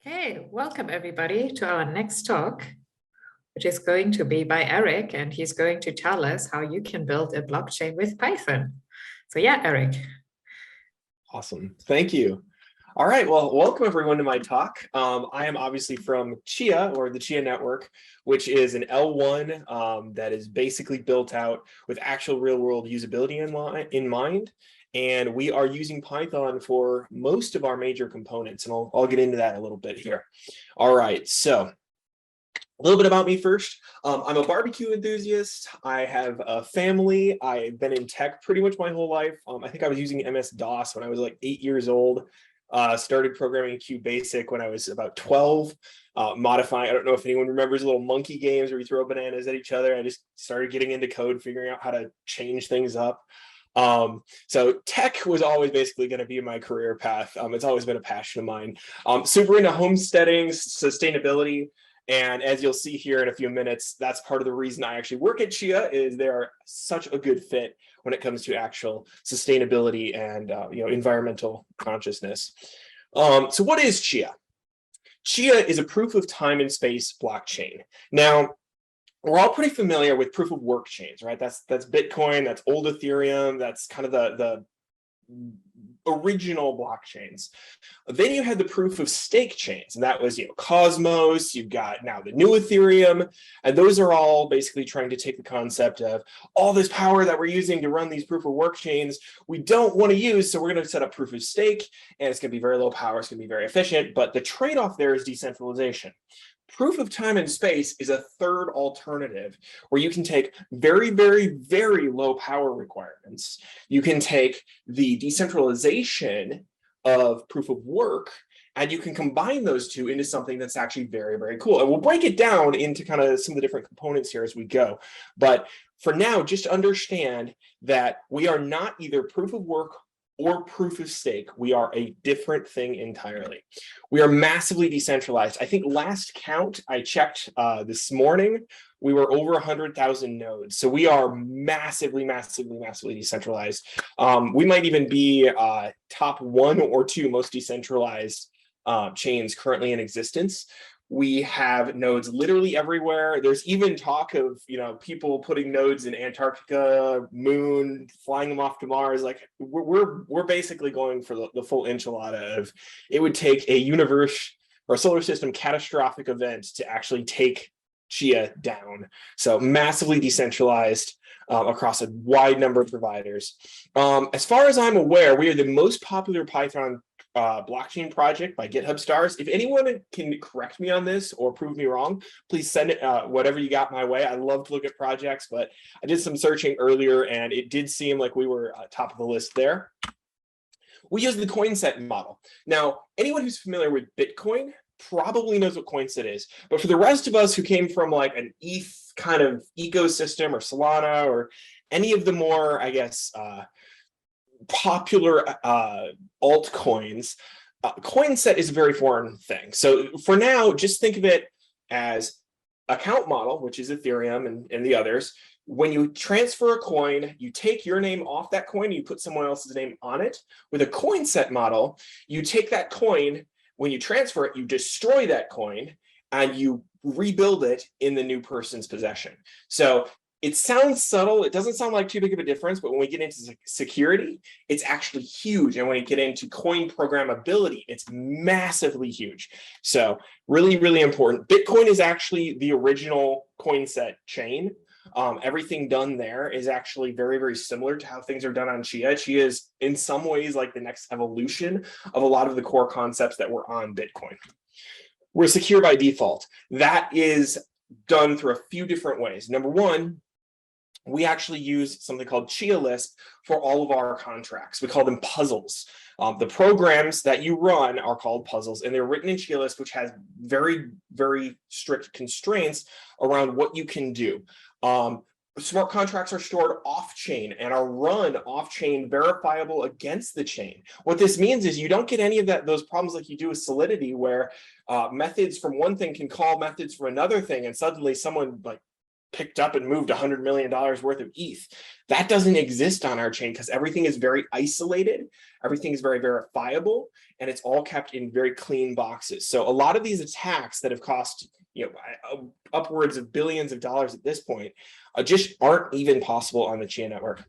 Hey, welcome everybody to our next talk, which is going to be by Eric, and he's going to tell us how you can build a blockchain with Python. So yeah, Eric. Awesome. Thank you. All right. Well, welcome everyone to my talk. I am obviously from Chia, or the Chia Network, which is an L1 that is basically built out with actual real world usability in mind. And we are using Python for most of our major components. And I'll get into that a little bit here. All right. So a little bit about me first. I'm a barbecue enthusiast. I have a family. I've been in tech pretty much my whole life. I think I was using MS-DOS when I was like 8 years old. Started programming QBasic when I was about 12. Modifying, I don't know if anyone remembers little monkey games where you throw bananas at each other. I just started getting into code, figuring out how to change things up. So tech was always basically going to be my career path. It's always been a passion of mine. Super into homesteading, sustainability. And as you'll see here in a few minutes, that's part of the reason I actually work at Chia, is they are such a good fit when it comes to actual sustainability and environmental consciousness. So what is Chia? Chia is a proof of time and space blockchain. Now, we're all pretty familiar with proof of work chains, right? That's Bitcoin, that's old Ethereum, that's kind of the original blockchains. Then you had the proof of stake chains, and that was Cosmos. You've got now the new Ethereum, and those are all basically trying to take the concept of all this power that we're using to run these proof of work chains we don't want to use, so we're going to set up proof of stake, and it's going to be very low power, it's going to be very efficient, but the trade-off there is decentralization. Proof of time and space is a third alternative where you can take very, very, very low power requirements. You can take the decentralization of proof of work, and you can combine those two into something that's actually very, very cool. And we'll break it down into kind of some of the different components here as we go. But for now, just understand that we are not either proof of work or proof of stake. We are a different thing entirely. We are massively decentralized. I think last count I checked this morning, we were over 100,000 nodes. So we are massively, massively, massively decentralized. We might even be top 1 or 2 most decentralized chains currently in existence. We have nodes literally everywhere. There's even talk of people putting nodes in Antarctica, Moon, flying them off to Mars. Like we're basically going for the full enchilada of it would take a universe or a solar system catastrophic event to actually take Chia down. So massively decentralized across a wide number of providers. As far as I'm aware, we are the most popular Python blockchain project by GitHub stars. If anyone can correct me on this or prove me wrong, please send it whatever you got my way. I love to look at projects, but I did some searching earlier and it did seem like we were top of the list there. We use the coin set model. Now, anyone who's familiar with Bitcoin probably knows what coin set is, but for the rest of us who came from like an ETH kind of ecosystem or Solana or any of the more, I guess, popular altcoins, coin set is a very foreign thing. So for now, just think of it as account model, which is Ethereum and the others. When you transfer a coin, you take your name off that coin, you put someone else's name on it. With a coin set model, you take that coin, when you transfer it, you destroy that coin and you rebuild it in the new person's possession. So it sounds subtle. It doesn't sound like too big of a difference, but when we get into security, it's actually huge. And when we get into coin programmability, it's massively huge. So really, really important. Bitcoin is actually the original coin set chain. Everything done there is actually very, very similar to how things are done on Chia. Chia is in some ways like the next evolution of a lot of the core concepts that were on Bitcoin. We're secure by default. That is done through a few different ways. Number one, we actually use something called Chia Lisp for all of our contracts. We call them puzzles. The programs that you run are called puzzles, and they're written in Chia Lisp, which has very, very strict constraints around what you can do. Smart contracts are stored off-chain and are run off-chain, verifiable against the chain. What this means is you don't get any of those problems like you do with Solidity, where methods from one thing can call methods for another thing, and suddenly someone like picked up and moved $100 million worth of ETH. That doesn't exist on our chain because everything is very isolated, everything is very verifiable, and it's all kept in very clean boxes. So a lot of these attacks that have cost upwards of billions of dollars at this point just aren't even possible on the Chia network.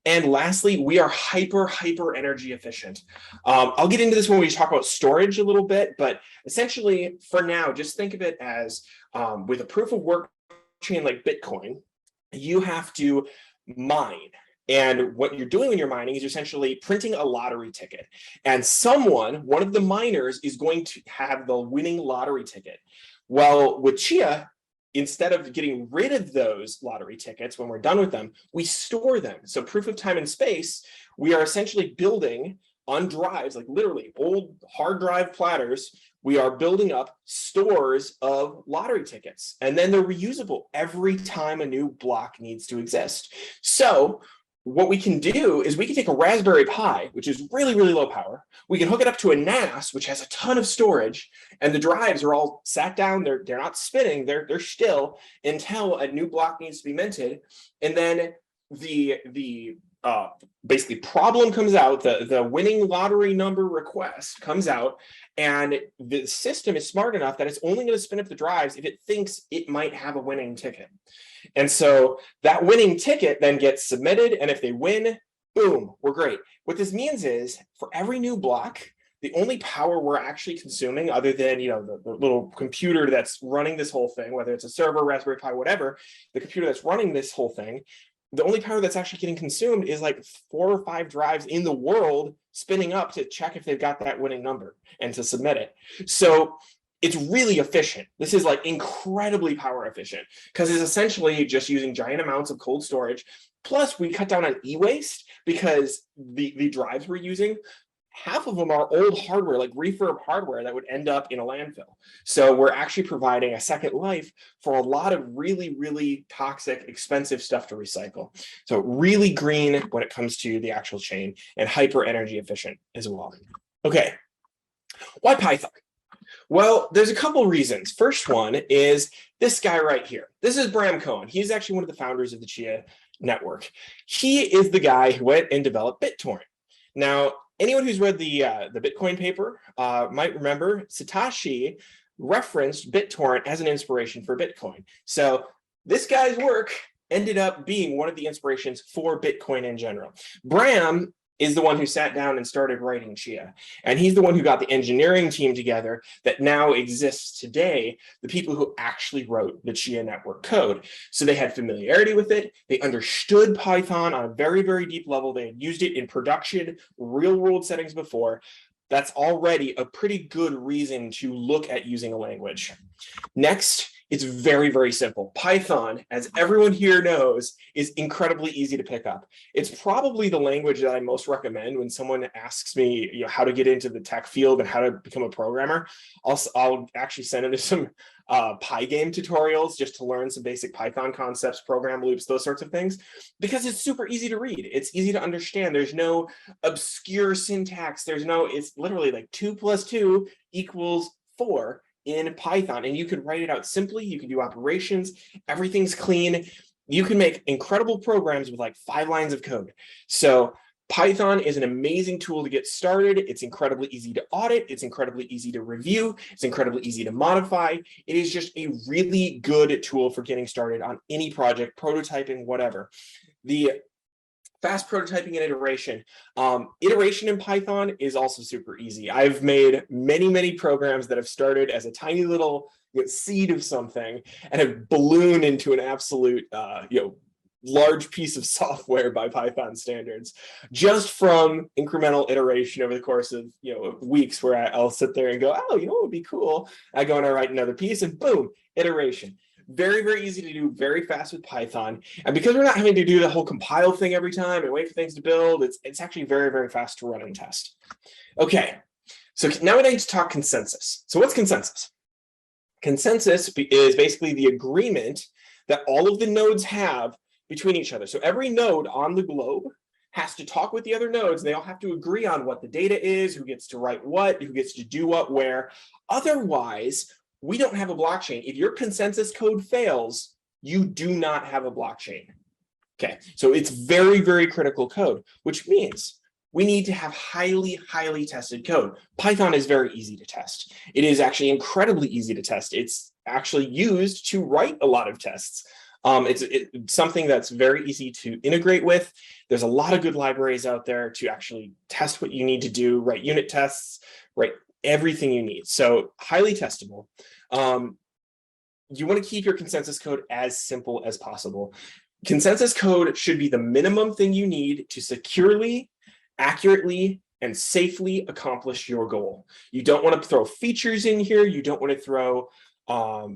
And lastly, we are hyper energy efficient. I'll get into this when we talk about storage a little bit, but essentially for now, just think of it as with a proof of work chain like Bitcoin, you have to mine. And what you're doing when you're mining is you're essentially printing a lottery ticket. And one of the miners is going to have the winning lottery ticket. Well, with Chia, instead of getting rid of those lottery tickets when we're done with them, we store them. So proof of time and space, we are essentially building on drives, like literally old hard drive platters, we are building up stores of lottery tickets, and then they're reusable every time a new block needs to exist. So what we can do is we can take a Raspberry Pi, which is really low power. We can hook it up to a NAS, which has a ton of storage, and the drives are all sat down. They're not spinning. They're still until a new block needs to be minted, and then the basically problem comes out. The winning lottery number request comes out, and the system is smart enough that it's only going to spin up the drives if it thinks it might have a winning ticket. And so that winning ticket then gets submitted, and if they win, boom, we're great. What this means is for every new block, the only power we're actually consuming, other than the little computer that's running this whole thing, whether it's a server, Raspberry Pi, whatever, the computer that's running this whole thing, the only power that's actually getting consumed is like 4 or 5 drives in the world spinning up to check if they've got that winning number and to submit it. So it's really efficient. This is like incredibly power efficient because it's essentially just using giant amounts of cold storage. Plus, we cut down on e-waste because the drives we're using, half of them are old hardware, like refurb hardware that would end up in a landfill. So we're actually providing a second life for a lot of really toxic, expensive stuff to recycle. So really green when it comes to the actual chain and hyper energy efficient as well. Okay, why Python? Well, there's a couple reasons. First one is this guy right here. This is Bram Cohen. He's actually one of the founders of the Chia network. He is the guy who went and developed BitTorrent. Now, anyone who's read the Bitcoin paper might remember Satoshi referenced BitTorrent as an inspiration for Bitcoin. So this guy's work ended up being one of the inspirations for Bitcoin in general. Bram is the one who sat down and started writing Chia. And he's the one who got the engineering team together that now exists today, the people who actually wrote the Chia network code. So they had familiarity with it. They understood Python on a very deep level. They had used it in production, real world settings before. That's already a pretty good reason to look at using a language. Next, it's very simple. Python, as everyone here knows, is incredibly easy to pick up. It's probably the language that I most recommend when someone asks me, how to get into the tech field and how to become a programmer. I'll actually send them to some PyChain tutorials just to learn some basic Python concepts, program loops, those sorts of things, because it's super easy to read. It's easy to understand. There's no obscure syntax. It's literally like 2 + 2 = 4. In Python, and you can write it out simply. You can do operations. Everything's clean. You can make incredible programs with like 5 lines of code. So Python is an amazing tool to get started. It's incredibly easy to audit. It's incredibly easy to review. It's incredibly easy to modify. It is just a really good tool for getting started on any project, prototyping, whatever. The fast prototyping and iteration. Iteration in Python is also super easy. I've made many programs that have started as a tiny little seed of something and have ballooned into an absolute large piece of software by Python standards, just from incremental iteration over the course of weeks, where I'll sit there and go, oh, what would be cool? I go and I write another piece, and boom, iteration. Very easy to do, very fast with Python. And because we're not having to do the whole compile thing every time and wait for things to build, it's actually very fast to run and test. Okay, so now we need to talk consensus. So what's consensus? Consensus is basically the agreement that all of the nodes have between each other. So every node on the globe has to talk with the other nodes. They all have to agree on what the data is, who gets to write what, who gets to do what, where. Otherwise, we don't have a blockchain. If your consensus code fails, you do not have a blockchain. Okay, so it's very, very critical code, which means we need to have highly, highly tested code. Python is very easy to test. It is actually incredibly easy to test. It's actually used to write a lot of tests. It's something that's very easy to integrate with. There's a lot of good libraries out there to actually test what you need to do, write unit tests, write everything you need. So highly testable. You want to keep your consensus code as simple as possible. Consensus code should be the minimum thing you need to securely, accurately, and safely accomplish your goal. You don't want to throw features in here. You don't want to throw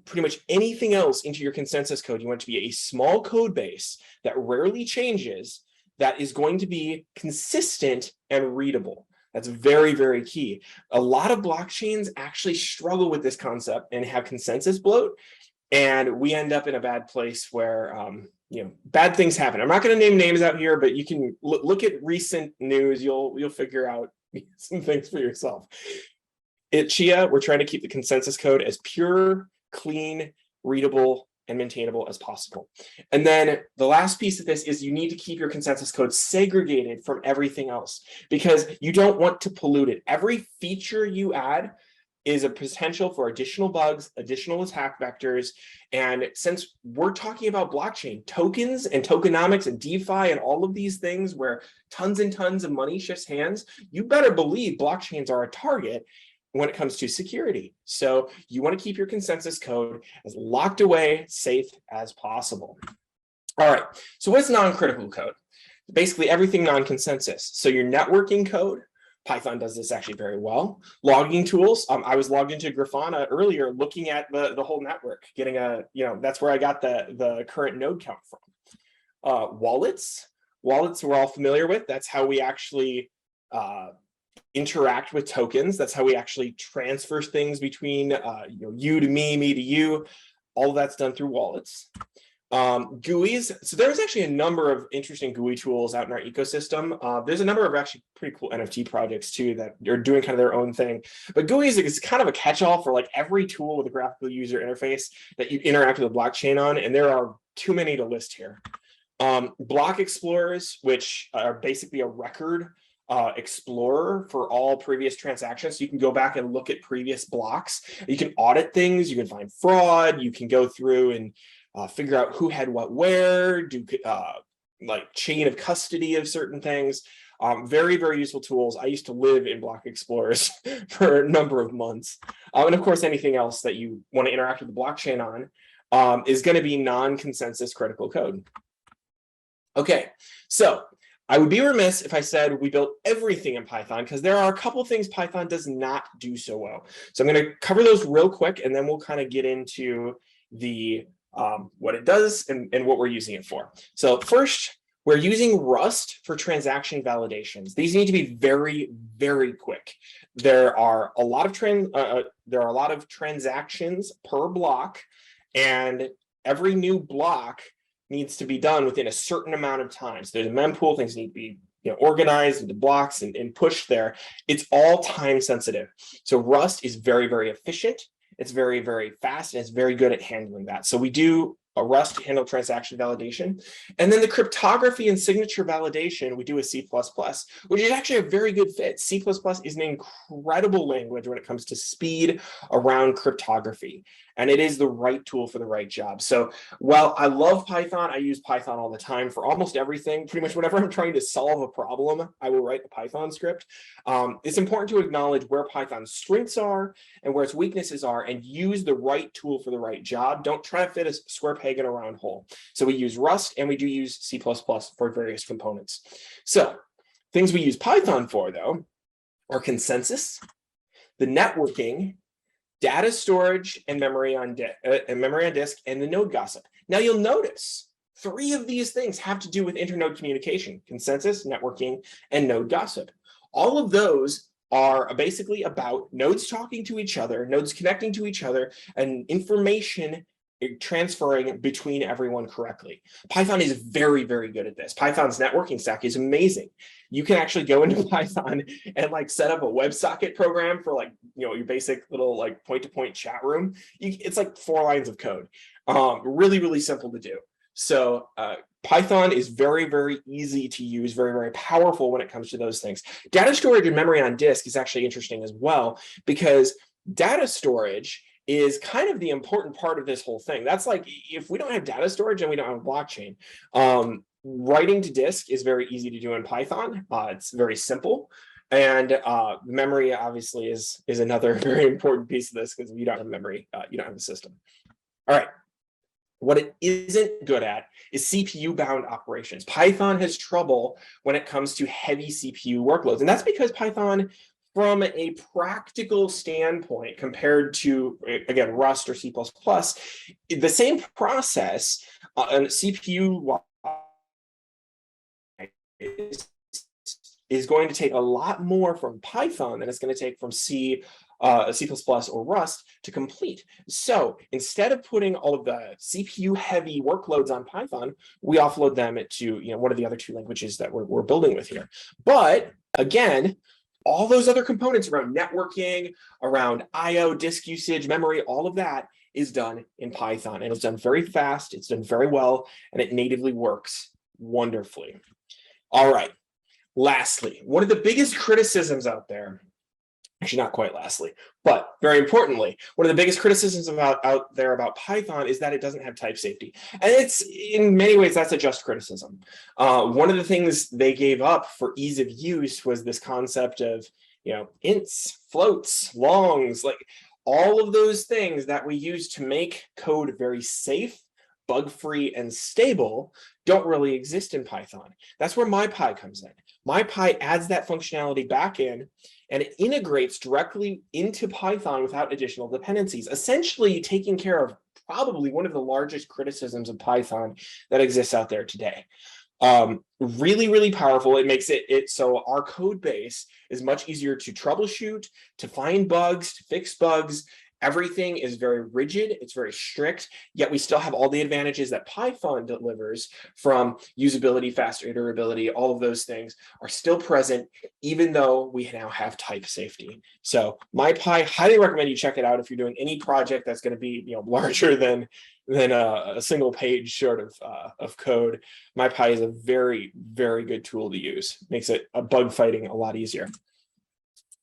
pretty much anything else into your consensus code. You want it to be a small code base that rarely changes, that is going to be consistent and readable. That's very, very key. A lot of blockchains actually struggle with this concept and have consensus bloat, and we end up in a bad place where bad things happen. I'm not going to name names out here, but you can look at recent news. You'll figure out some things for yourself. At Chia, we're trying to keep the consensus code as pure, clean, readable, and maintainable as possible. And then the last piece of this is you need to keep your consensus code segregated from everything else, because you don't want to pollute it. Every feature you add is a potential for additional bugs, additional attack vectors. And since we're talking about blockchain, tokens and tokenomics and DeFi and all of these things where tons and tons of money shifts hands, you better believe blockchains are a target when it comes to security. So you want to keep your consensus code as locked away, safe as possible. All right, so what's non-critical code? Basically everything non-consensus. So your networking code, Python does this actually very well. Logging tools, I was logged into Grafana earlier looking at the whole network, getting that's where I got the current node count from. Wallets we're all familiar with. That's how we actually interact with tokens. That's how we actually transfer things between you to me to you. All of that's done through wallets. GUIs. So there's actually a number of interesting GUI tools out in our ecosystem. There's a number of actually pretty cool NFT projects too that are doing kind of their own thing. But GUIs is kind of a catch-all for like every tool with a graphical user interface that you interact with the blockchain on, and there are too many to list here. Block explorers, which are basically a record explorer for all previous transactions. So you can go back and look at previous blocks. You can audit things. You can find fraud. You can go through and figure out who had what where, do like chain of custody of certain things. Very, very useful tools. I used to live in block explorers for a number of months. And of course, anything else that you want to interact with the blockchain on is going to be non-consensus critical code. Okay, so I would be remiss if I said we built everything in Python, because there are a couple things Python does not do so well. So I'm going to cover those real quick, and then we'll kind of get into the what it does and what we're using it for. So first, we're using Rust for transaction validations. These need to be very, very quick. There are a lot of transactions per block, and every new block needs to be done within a certain amount of time. So there's a mempool, things need to be organized into blocks and pushed there. It's all time sensitive. So Rust is very, very efficient. It's very, very fast, and it's very good at handling that. So we do a Rust to handle transaction validation. And then the cryptography and signature validation we do with C++, which is actually a very good fit. C++ is an incredible language when it comes to speed around cryptography. And it is the right tool for the right job. So while I love Python, I use Python all the time for almost everything. Pretty much whenever I'm trying to solve a problem, I will write a Python script. It's important to acknowledge where Python's strengths are and where its weaknesses are, and use the right tool for the right job. Don't try to fit a square peg in a round hole. So we use Rust, and we do use C++ for various components. So things we use Python for, though, are consensus, the networking, data storage, and memory on disk, and the node gossip. Now you'll notice 3 of these things have to do with internode communication: consensus, networking, and node gossip. All of those are basically about nodes talking to each other, nodes connecting to each other, and information transferring between everyone correctly. Python is very, very good at this. Python's networking stack is amazing. You can actually go into Python and like set up a WebSocket program for like, your basic little like point-to-point chat room. It's like 4 lines of code. Really, really simple to do. So Python is very, very easy to use, very, very powerful when it comes to those things. Data storage and memory on disk is actually interesting as well, because data storage is kind of the important part of this whole thing. That's like, if we don't have data storage and we don't have blockchain, writing to disk is very easy to do in Python. It's very simple. And memory obviously is another very important piece of this, because if you don't have memory, you don't have a system. All right. What it isn't good at is CPU-bound operations. Python has trouble when it comes to heavy CPU workloads. And that's because Python, from a practical standpoint, compared to, again, Rust or C++, the same process on CPU is going to take a lot more from Python than it's going to take from C++ or Rust to complete. So instead of putting all of the CPU heavy workloads on Python, we offload them to one of the other 2 languages that we're building with here. But again, all those other components around networking, around IO, disk usage, memory, all of that is done in Python, and it's done very fast, it's done very well, and it natively works wonderfully. All right. Lastly, one of the biggest criticisms out there, actually not quite lastly, but very importantly, one of the biggest criticisms out there about Python is that it doesn't have type safety. And it's, in many ways, that's a just criticism. One of the things they gave up for ease of use was this concept of, ints, floats, longs, like all of those things that we use to make code very safe, bug-free, and stable don't really exist in Python. That's where MyPy comes in. MyPy adds that functionality back in, and it integrates directly into Python without additional dependencies, essentially taking care of probably one of the largest criticisms of Python that exists out there today. Really, really powerful. It makes it so our code base is much easier to troubleshoot, to find bugs, to fix bugs. Everything is very rigid, it's very strict, yet we still have all the advantages that Python delivers from usability, fast iterability, all of those things are still present, even though we now have type safety. So MyPy, highly recommend you check it out if you're doing any project that's going to be larger than a single page sort of code. MyPy is a very, very good tool to use. Makes it bug fighting a lot easier.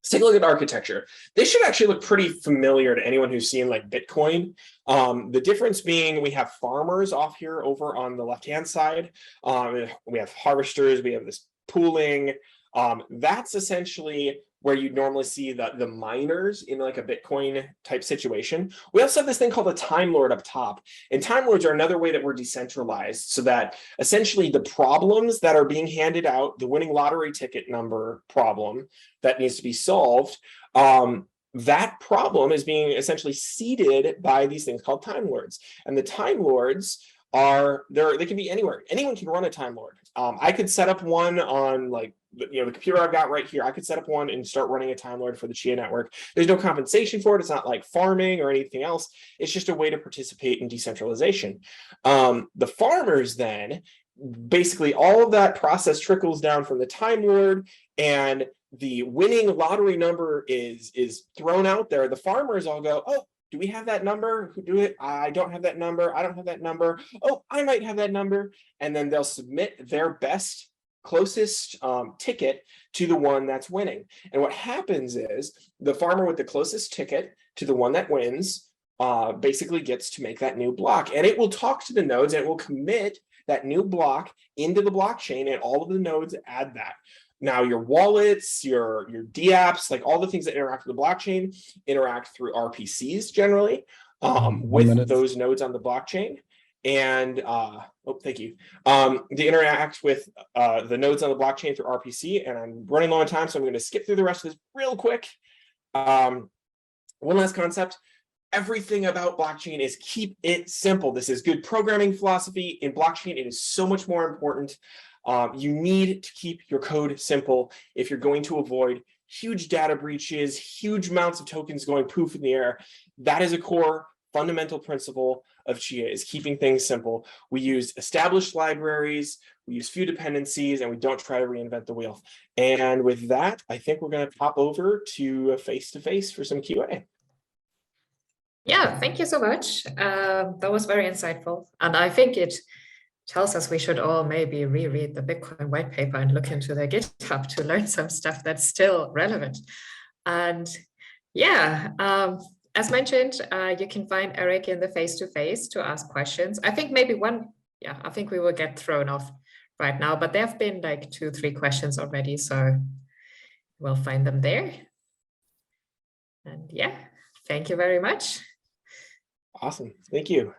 Let's take a look at architecture. This should actually look pretty familiar to anyone who's seen like Bitcoin. The difference being we have farmers off here over on the left-hand side. We have harvesters, we have this pooling. That's essentially where you normally see the miners in like a Bitcoin type situation. We also have this thing called a Time Lord up top. And Time Lords are another way that we're decentralized, so that essentially the problems that are being handed out, the winning lottery ticket number problem that needs to be solved, that problem is being essentially seeded by these things called Time Lords. And the Time Lords they can be anywhere. Anyone can run a Time Lord. I could set up one on like the computer I've got right here. I could set up one and start running a Time Lord for the Chia Network. There's no compensation for it. It's not like farming or anything else. It's just a way to participate in decentralization. The farmers then, basically all of that process trickles down from the Time Lord, and the winning lottery number is thrown out there. The farmers all go, oh, do we have that number? Who do it? I don't have that number. I don't have that number. Oh, I might have that number. And then they'll submit their best, closest ticket to the one that's winning. And what happens is the farmer with the closest ticket to the one that wins basically gets to make that new block. And it will talk to the nodes, and it will commit that new block into the blockchain, and all of the nodes add that. Now, your wallets, your dApps, like all the things that interact with the blockchain interact through RPCs generally with those nodes on the blockchain. And, oh, thank you. They interact with the nodes on the blockchain through RPC, and I'm running low on time, so I'm going to skip through the rest of this real quick. One last concept. Everything about blockchain is keep it simple. This is good programming philosophy. In blockchain, it is so much more important. You need to keep your code simple if you're going to avoid huge data breaches, huge amounts of tokens going poof in the air. That is a core fundamental principle of Chia is keeping things simple. We use established libraries, we use few dependencies, and we don't try to reinvent the wheel. And with that, I think we're going to pop over to face-to-face for some QA. Yeah, thank you so much. That was very insightful. And I think it tells us we should all maybe reread the Bitcoin white paper and look into their GitHub to learn some stuff that's still relevant. And yeah, as mentioned, you can find Eric in the face-to-face to ask questions. I think maybe I think we will get thrown off right now, but there have been like 2-3 questions already, so we'll find them there. And yeah, thank you very much. Awesome. Thank you.